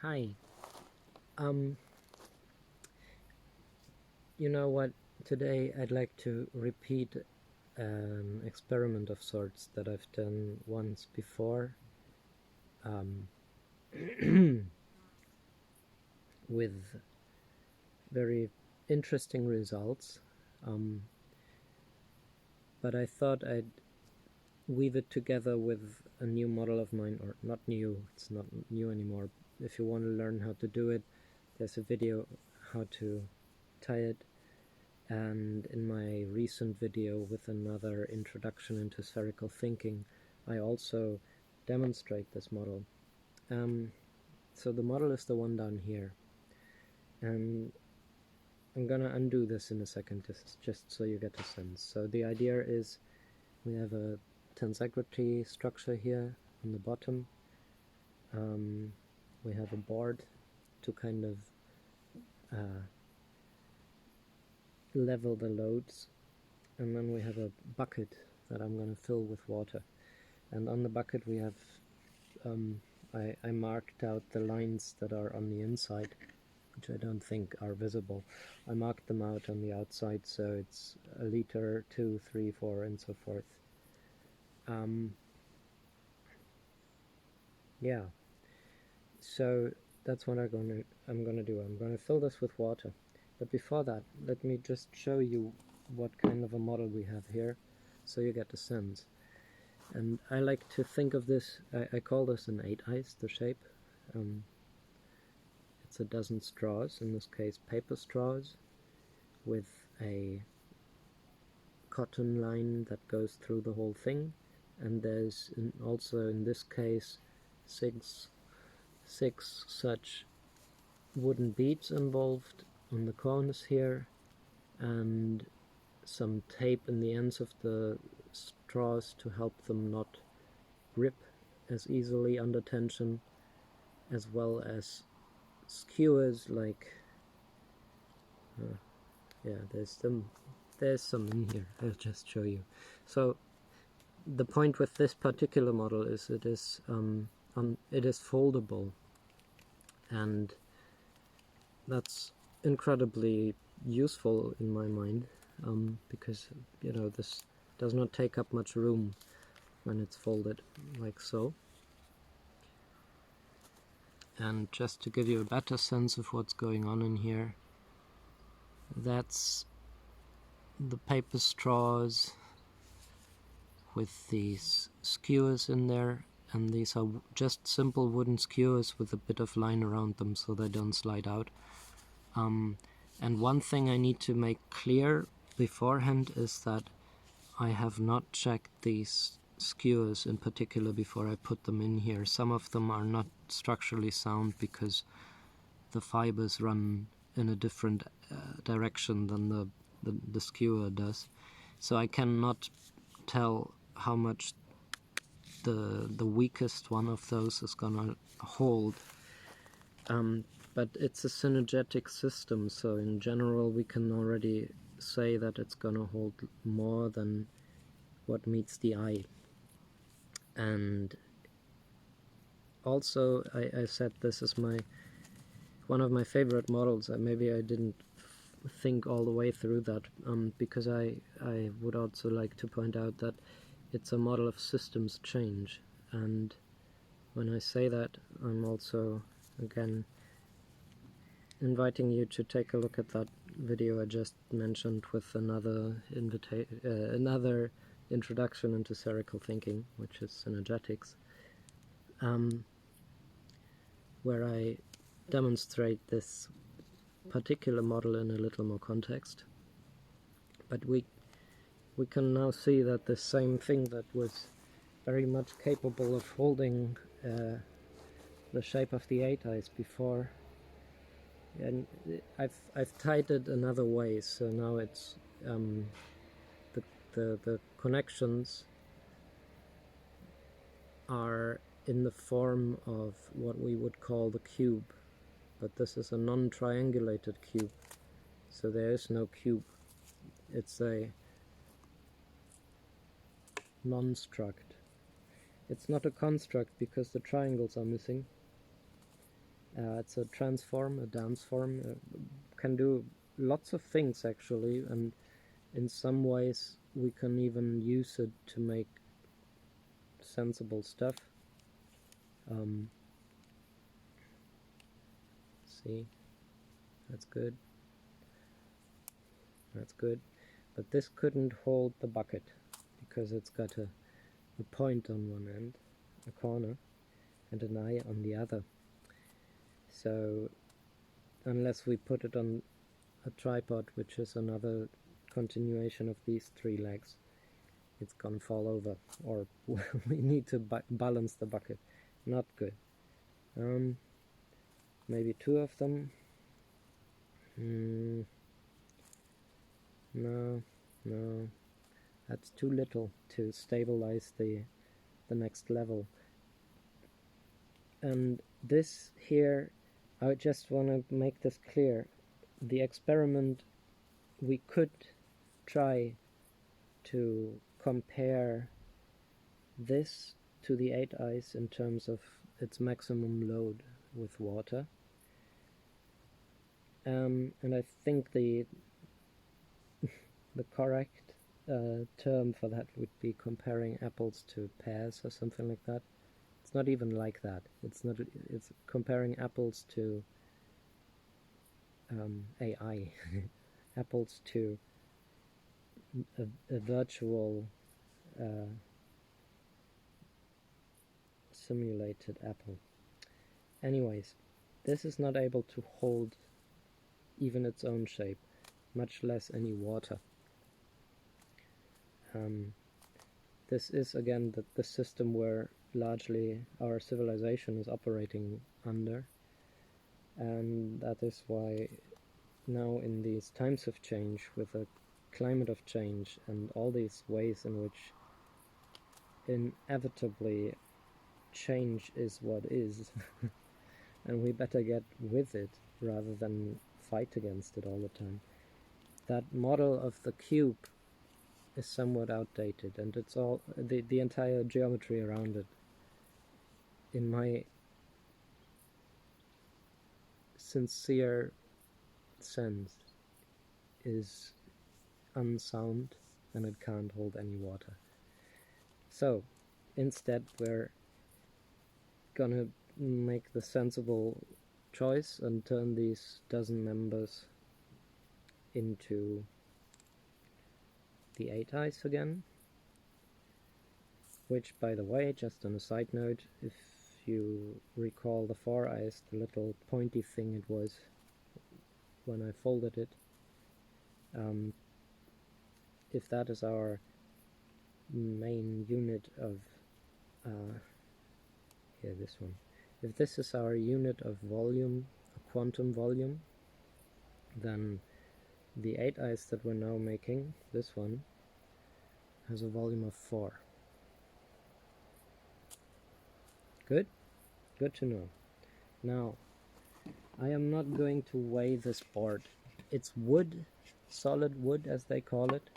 Hi. Um, you know what? Today I'd like to repeat an experiment of sorts that I've done once before, with very interesting results. But I thought I'd weave it together with a new model of mine, or not new, it's not new anymore. If you want to learn how to do it, there's a video how to tie it. And in my recent video with another introduction into spherical thinking, I also demonstrate this model. So the model is the one down here, and I'm gonna undo this in a second just so you get a sense. So the idea is we have a tensegrity structure here on the bottom. We have a board to kind of level the loads, and then we have a bucket that I'm going to fill with water, and on the bucket we have I marked out the lines that are on the inside, which I don't think are visible. I marked them out on the outside, so it's a liter, 2, 3, 4, and so forth. Yeah, so that's what I'm gonna do. I'm gonna fill this with water. But before that, let me just show you what kind of a model we have here, so you get a sense. And I like to think of this, I call this an 8-eyes, the shape. It's a dozen straws, in this case paper straws, with a cotton line that goes through the whole thing. And there's also, in this case, six such wooden beads involved on the corners here, and some tape in the ends of the straws to help them not rip as easily under tension, as well as skewers, like yeah, there's some in here. I'll just show you. So the point with this particular model is it is foldable, and that's incredibly useful in my mind, because this does not take up much room when it's folded like so. And just to give you a better sense of what's going on in here, that's the paper straws with these skewers in there, and these are just simple wooden skewers with a bit of line around them so they don't slide out. And one thing I need to make clear beforehand is that I have not checked these skewers in particular before I put them in here. Some of them are not structurally sound because the fibers run in a different direction than the skewer does. So I cannot tell how much the weakest one of those is gonna hold. But it's a synergetic system, so in general we can already say that it's gonna hold more than what meets the eye. And also I said this is one of my favorite models. Maybe I didn't think all the way through that, because I would also like to point out that it's a model of systems change, and when I say that, I'm also again inviting you to take a look at that video I just mentioned with another introduction into spherical thinking, which is synergetics, where I demonstrate this particular model in a little more context. But we can now see that the same thing that was very much capable of holding the shape of the 8-eyes before, and I've tied it another way, so now it's the connections are in the form of what we would call the cube, but this is a non-triangulated cube, so there is no cube. It's a nonstruct. It's not a construct because the triangles are missing. It's a transform, a dance form, can do lots of things actually, and in some ways we can even use it to make sensible stuff. See, that's good. That's good. But this couldn't hold the bucket because it's got a point on one end, a corner, and an eye on the other. So unless we put it on a tripod, which is another continuation of these three legs, it's gonna fall over, or we need to balance the bucket. Not good. Maybe two of them. No, that's too little to stabilize the next level. And this here, I just want to make this clear. The experiment, we could try to compare this to the eighteyes in terms of its maximum load with water. And I think the correct term for that would be comparing apples to pears or something like that. It's not even like that. It's comparing apples to AI, apples to a virtual simulated apple. Anyways, this is not able to hold even its own shape, much less any water. This is again the system where largely our civilization is operating under, and that is why now in these times of change, with a climate of change and all these ways in which inevitably change is what is and we better get with it rather than fight against it all the time. That model of the cube is somewhat outdated, and it's all the entire geometry around it, in my sincere sense, is unsound, and it can't hold any water. So instead we're gonna make the sensible choice and turn these dozen members into the eighteyes again, which, by the way, just on a side note, if you recall the four-eyes, the little pointy thing it was when I folded it, if that is our main unit of here, this one, if this is our unit of volume, a quantum volume, then the eighteyes that we're now making, this one, has a volume of 4. Good? Good to know. Now, I am not going to weigh this board. It's wood, solid wood as they call it.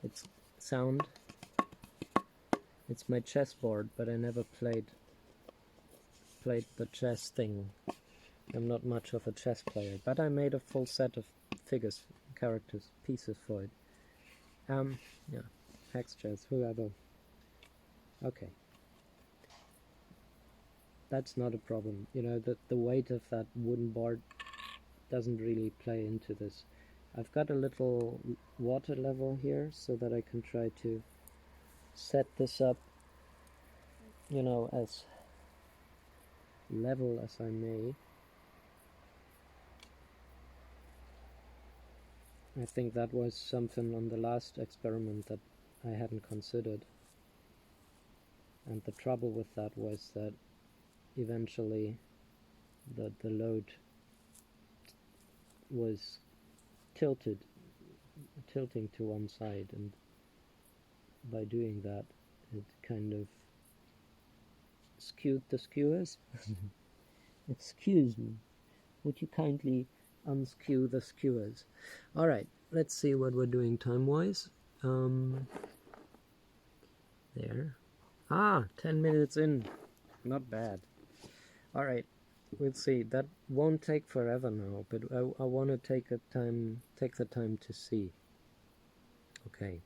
It's sound. It's my chessboard, but I never played the chess thing. I'm not much of a chess player, but I made a full set of figures, characters, pieces for it. Yeah, hex chess, whoever. Okay. That's not a problem. You know, the weight of that wooden board doesn't really play into this. I've got a little water level here so that I can try to set this up, you know, as level as I may. I think that was something on the last experiment that I hadn't considered. And the trouble with that was that eventually the load was tilting to one side, and by doing that it kind of skewed the skewers. Excuse me, would you kindly unskew the skewers? Alright, let's see what we're doing time-wise. There. 10 minutes in. Not bad. Alright, we'll see. That won't take forever now, but I want to take the time to see. Okay.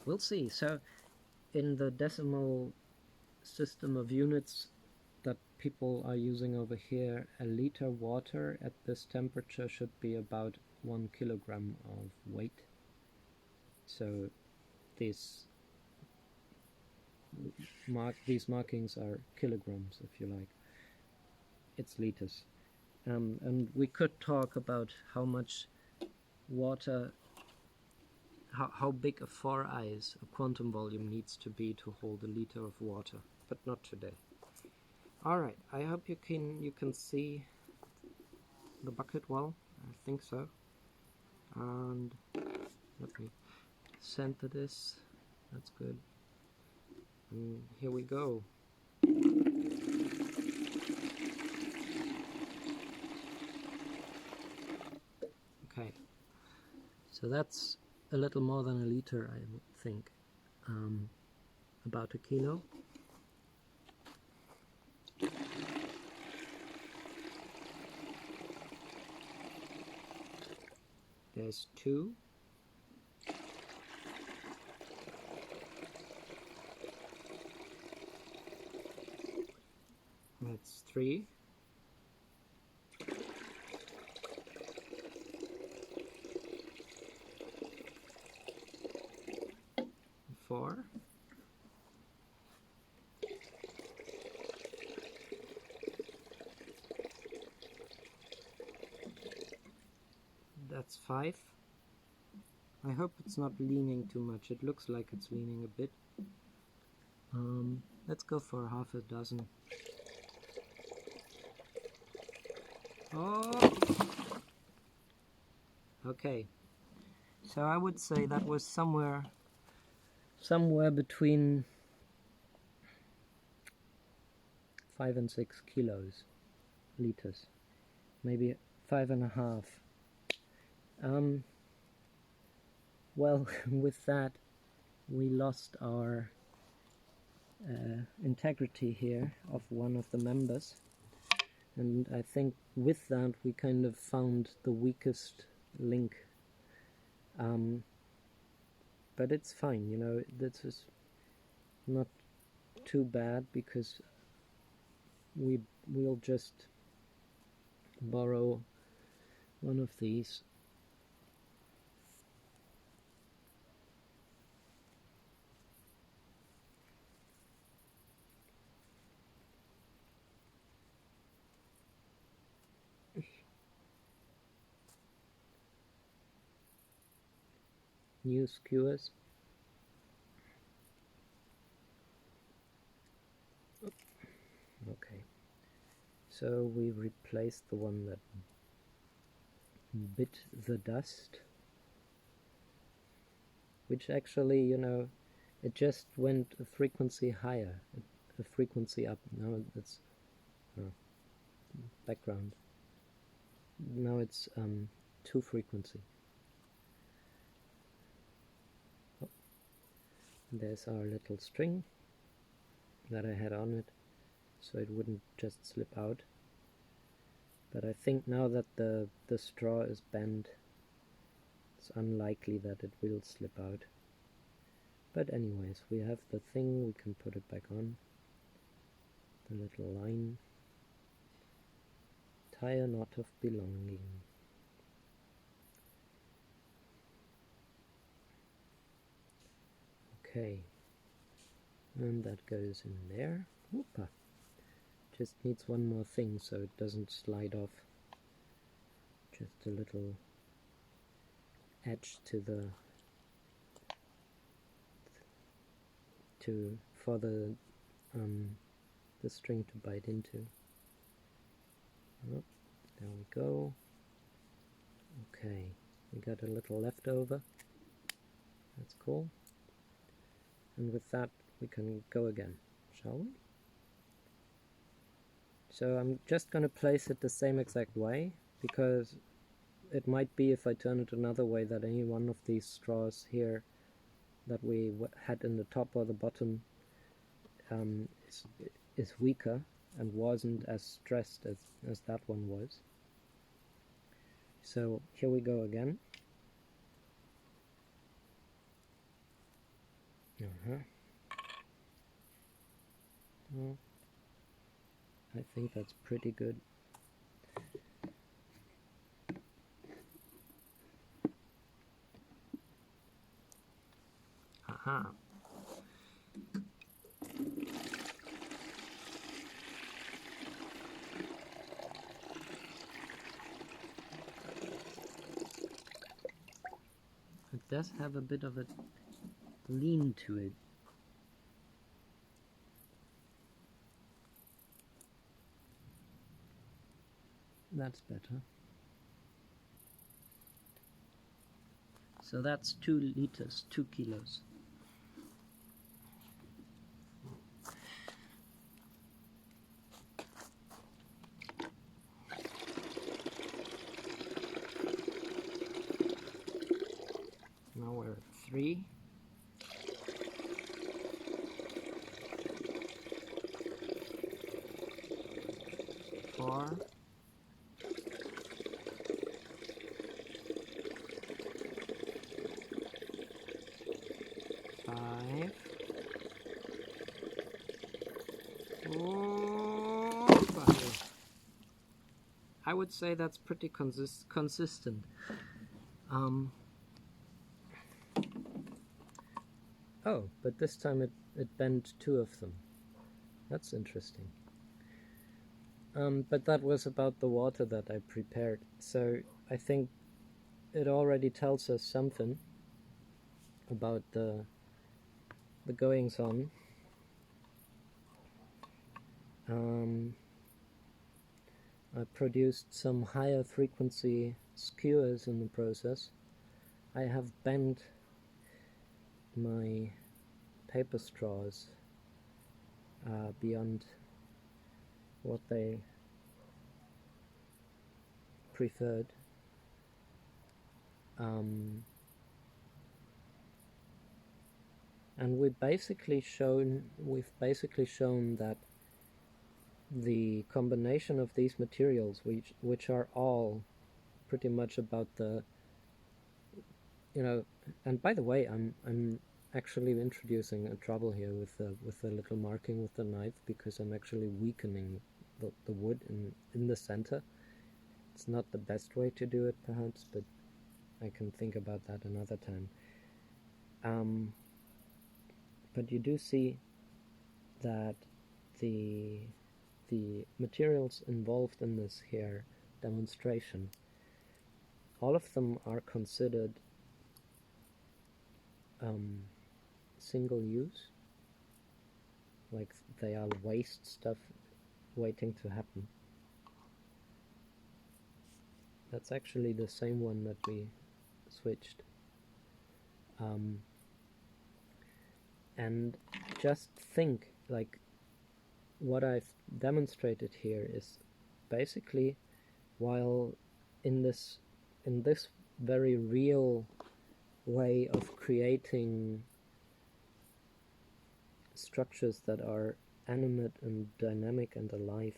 We'll see. So in the decimal system of units that people are using over here, a liter water at this temperature should be about 1 kilogram of weight. So these markings are kilograms, if you like. It's liters. And we could talk about how much water, how big a 4-eyes, a quantum volume, needs to be to hold a liter of water, but not today. Alright, I hope you can see the bucket well. I think so. And let me center this. That's good. And here we go. Okay, so that's a little more than a liter, I would think. About a kilo. There's 2. That's 3. 4. That's 5. I hope it's not leaning too much. It looks like it's leaning a bit. Let's go for half a dozen. Oh! Okay. So I would say that was somewhere between 5 and 6 kilos, liters, maybe 5.5. Well, with that, we lost our integrity here of one of the members, and I think with that we kind of found the weakest link. But it's fine, you know, this is not too bad, because we'll just borrow one of these. New skewers. Okay, so we replaced the one that bit the dust, which actually, you know, it just went a frequency higher, a frequency up. Now it's background. Now it's 2 frequency. Oh. There's our little string that I had on it, so it wouldn't just slip out. But I think now that the straw is bent, it's unlikely that it will slip out. But anyways, we have the thing, we can put it back on. The little line. Tie a knot of belonging. Okay. And that goes in there. Whoopa. Just needs one more thing so it doesn't slide off. Just a little edge for the string to bite into. Oh, there we go. Okay, we got a little leftover. That's cool. And with that we can go again, shall we? So I'm just going to place it the same exact way, because it might be, if I turn it another way, that any one of these straws here that we had in the top or the bottom is weaker and wasn't as stressed as that one was. So here we go again. Well, I think that's pretty good. Aha. It does have a bit of a lean to it. That's better. So that's 2 liters, 2 kilos. Now we're at 3. 4. 5. Oh, I would say that's pretty consistent. Oh, but this time it bent 2 of them. That's interesting. But that was about the water that I prepared. So I think it already tells us something about the goings on. I produced some higher frequency skewers in the process. I have bent my paper straws beyond what they preferred. And we've basically shown that the combination of these materials, which are all pretty much about the, and by the way, I'm actually introducing a trouble here with the little marking with the knife, because I'm actually weakening the wood in the center. It's not the best way to do it, perhaps, but I can think about that another time. But you do see that the materials involved in this here demonstration, all of them are considered single use, like they are waste stuff waiting to happen. That's actually the same one that we switched. And just think, like, what I've demonstrated here is basically, while in this very real way of creating structures that are animate and dynamic and alive,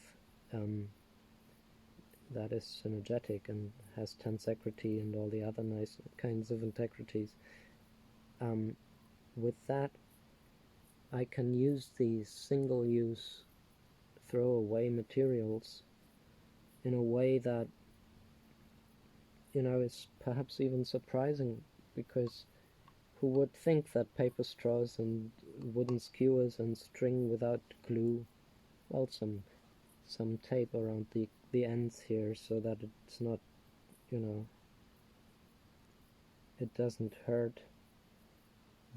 that is synergetic and has tensegrity and all the other nice kinds of integrities. With that, I can use these single-use throwaway materials in a way that, is perhaps even surprising, because who would think that paper straws and wooden skewers and string without glue, well, some tape around the ends here so that it's not, it doesn't hurt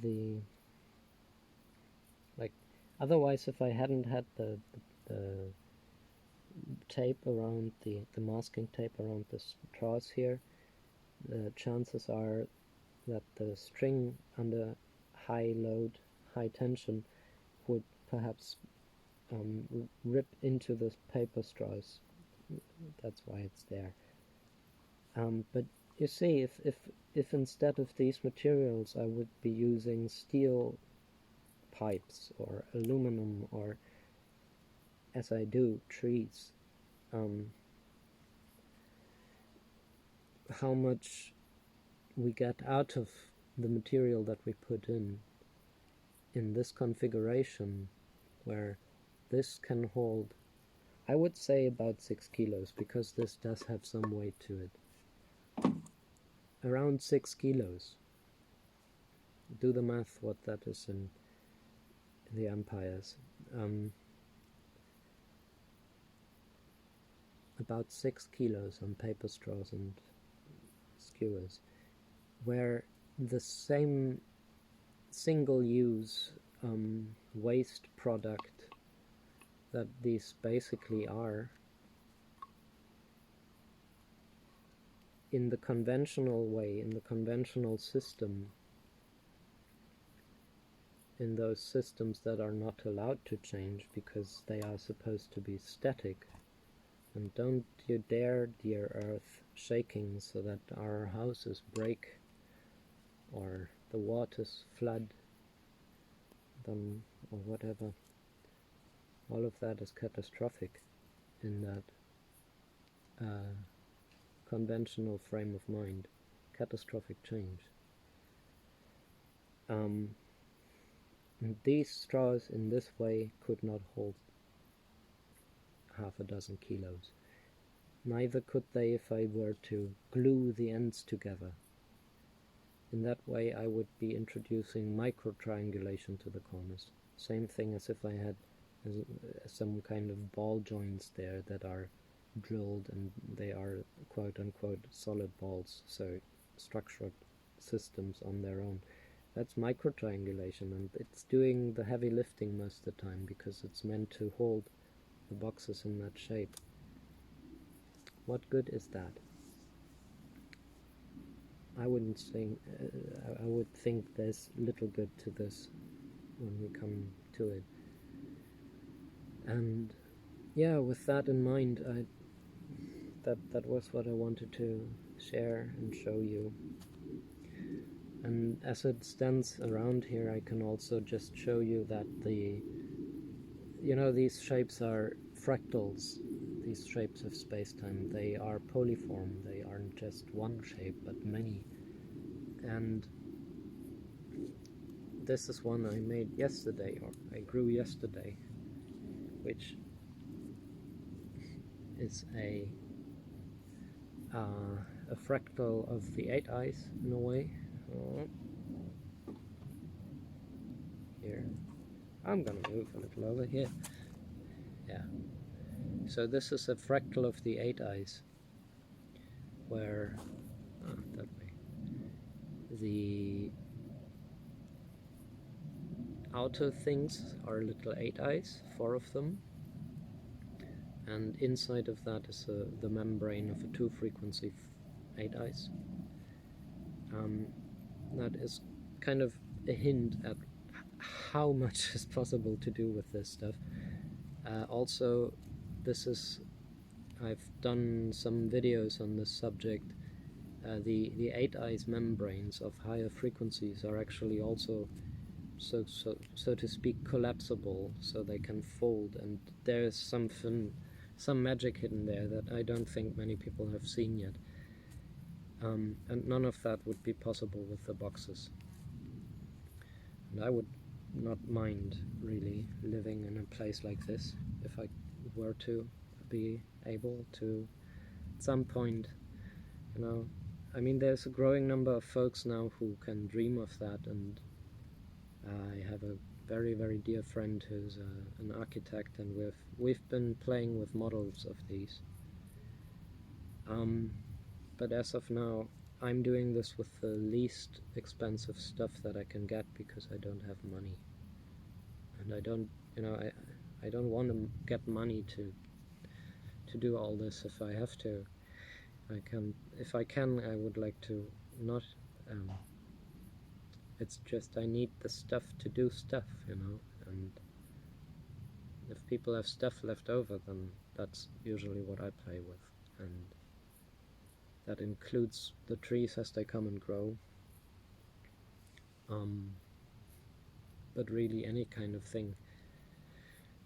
the, like, otherwise if I hadn't had the tape around the masking tape around the straws here, the chances are that the string under high load, high tension would perhaps rip into the paper straws. That's why it's there. But you see, if instead of these materials I would be using steel pipes or aluminum or as I do trees, how much we get out of the material that we put in this configuration, where this can hold, I would say, about 6 kilos, because this does have some weight to it. Around 6 kilos. Do the math what that is in the empires. About 6 kilos on paper straws and skewers, where the same single-use waste product that these basically are, in the conventional way, in the conventional system, in those systems that are not allowed to change because they are supposed to be static. And don't you dare, dear Earth, shaking so that our houses break or the waters flood them or whatever. All of that is catastrophic in that conventional frame of mind. Catastrophic change. And these straws in this way could not hold half a dozen kilos. Neither could they if I were to glue the ends together. In that way I would be introducing micro-triangulation to the corners. Same thing as if I had some kind of ball joints there that are drilled and they are quote-unquote solid balls, so structured systems on their own. That's micro-triangulation, and it's doing the heavy lifting most of the time because it's meant to hold the boxes in that shape. What good is that? I wouldn't think. I would think there's little good to this when we come to it. And yeah, with that in mind, that was what I wanted to share and show you. And as it stands around here, I can also just show you that these shapes are fractals. These shapes of space-time, they are polyform. They aren't just one shape, but many. And this is one I made yesterday, or I grew yesterday, which is a fractal of the eighteyes in a way. Here, I'm gonna move a little over here. Yeah. So this is a fractal of the eighteyes, where that way the outer things are little eighteyes, 4 of them, and inside of that is the membrane of a 2-frequency eighteyes. That is kind of a hint at how much is possible to do with this stuff. Also, I've done some videos on this subject. The eighteyes membranes of higher frequencies are actually also so to speak collapsible, so they can fold, and there's some magic hidden there that I don't think many people have seen yet. And none of that would be possible with the boxes. And I would not mind really living in a place like this if I were to be able to at some point, I mean, there's a growing number of folks now who can dream of that, and I have a very, very dear friend who's an architect, and we've been playing with models of these. But as of now, I'm doing this with the least expensive stuff that I can get because I don't have money, and I don't want to get money to do all this. If I have to, if I can, I would like to not. It's just I need the stuff to do stuff, and if people have stuff left over, then that's usually what I play with, and that includes the trees as they come and grow, but really any kind of thing.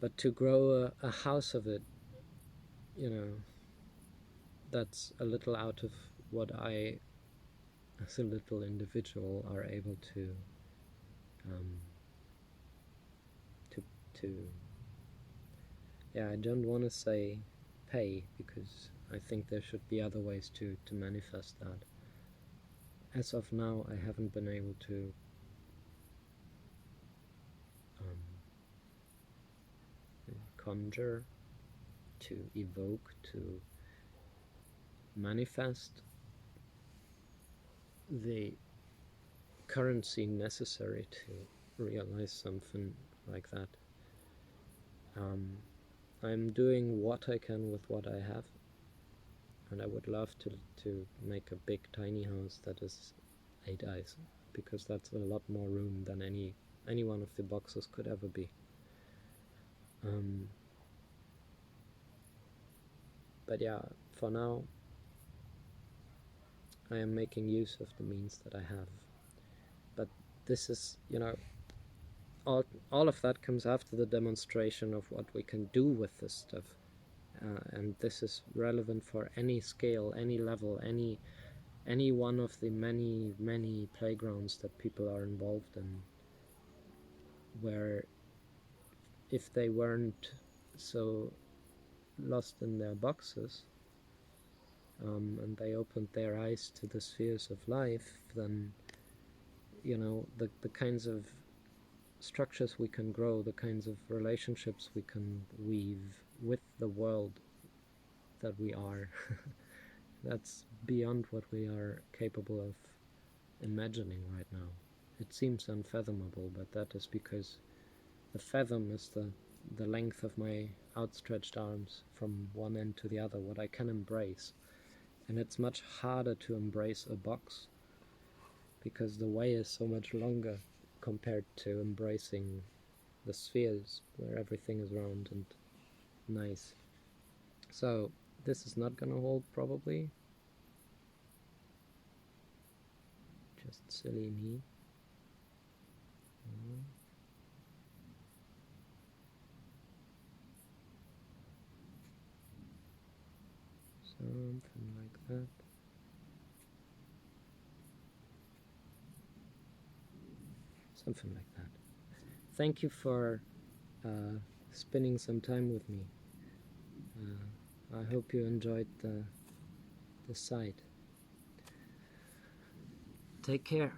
But to grow a house of it, you know, that's a little out of what I, as a little individual, are able to to yeah, I don't want to say pay, because I think there should be other ways to manifest that. As of now, I haven't been able to conjure, to evoke, to manifest the currency necessary to realize something like that. I'm doing what I can with what I have, and I would love to make a big tiny house that is 8eyes, because that's a lot more room than any one of the boxes could ever be. But yeah, for now I am making use of the means that I have. But this is, you know, all of that comes after the demonstration of what we can do with this stuff. And this is relevant for any scale, any level, any one of the many playgrounds that people are involved in, where if they weren't so lost in their boxes, and they opened their eyes to the spheres of life, then, you know, the kinds of structures we can grow, the kinds of relationships we can weave with the world that we are, that's beyond what we are capable of imagining right now. It seems unfathomable, but that is because the fathom is the length of my outstretched arms from one end to the other, what I can embrace. And it's much harder to embrace a box, because the way is so much longer compared to embracing the spheres, where everything is round and nice. So this is not gonna hold, probably. Just silly me. Something like that. Something like that. Thank you for spending some time with me. I hope you enjoyed the site. Take care.